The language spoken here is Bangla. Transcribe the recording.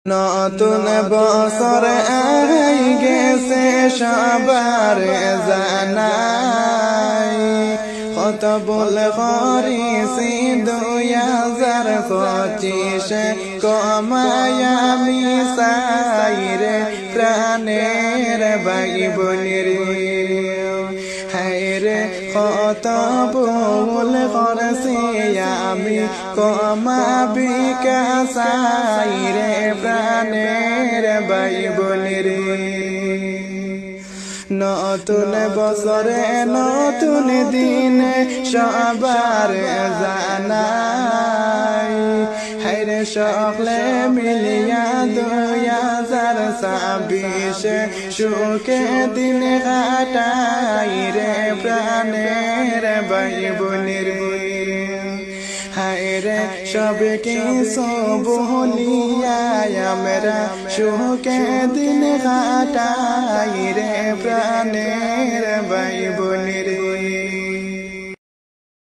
নতুন বছর আই গেছে সবার জানাই, কত বল করিছি 2025 কমাই আমি চাই রে প্রাণের ভাই বোনের হায়রে কত ভুল করছি আমি কমাবি কাছাই রে প্রাণের ভাই বোনের নতুন বছরে নতুন দিনে সবার জানাই হায়রে সকলে মিলিয়া 2026 সুখে দিন কাটাই রে প্রাণের ভাই বোনের হায়রে সব কিছু ভুলিয়া আমরা সুখে দিন কাটাই রে প্রাণের ভাই বোনের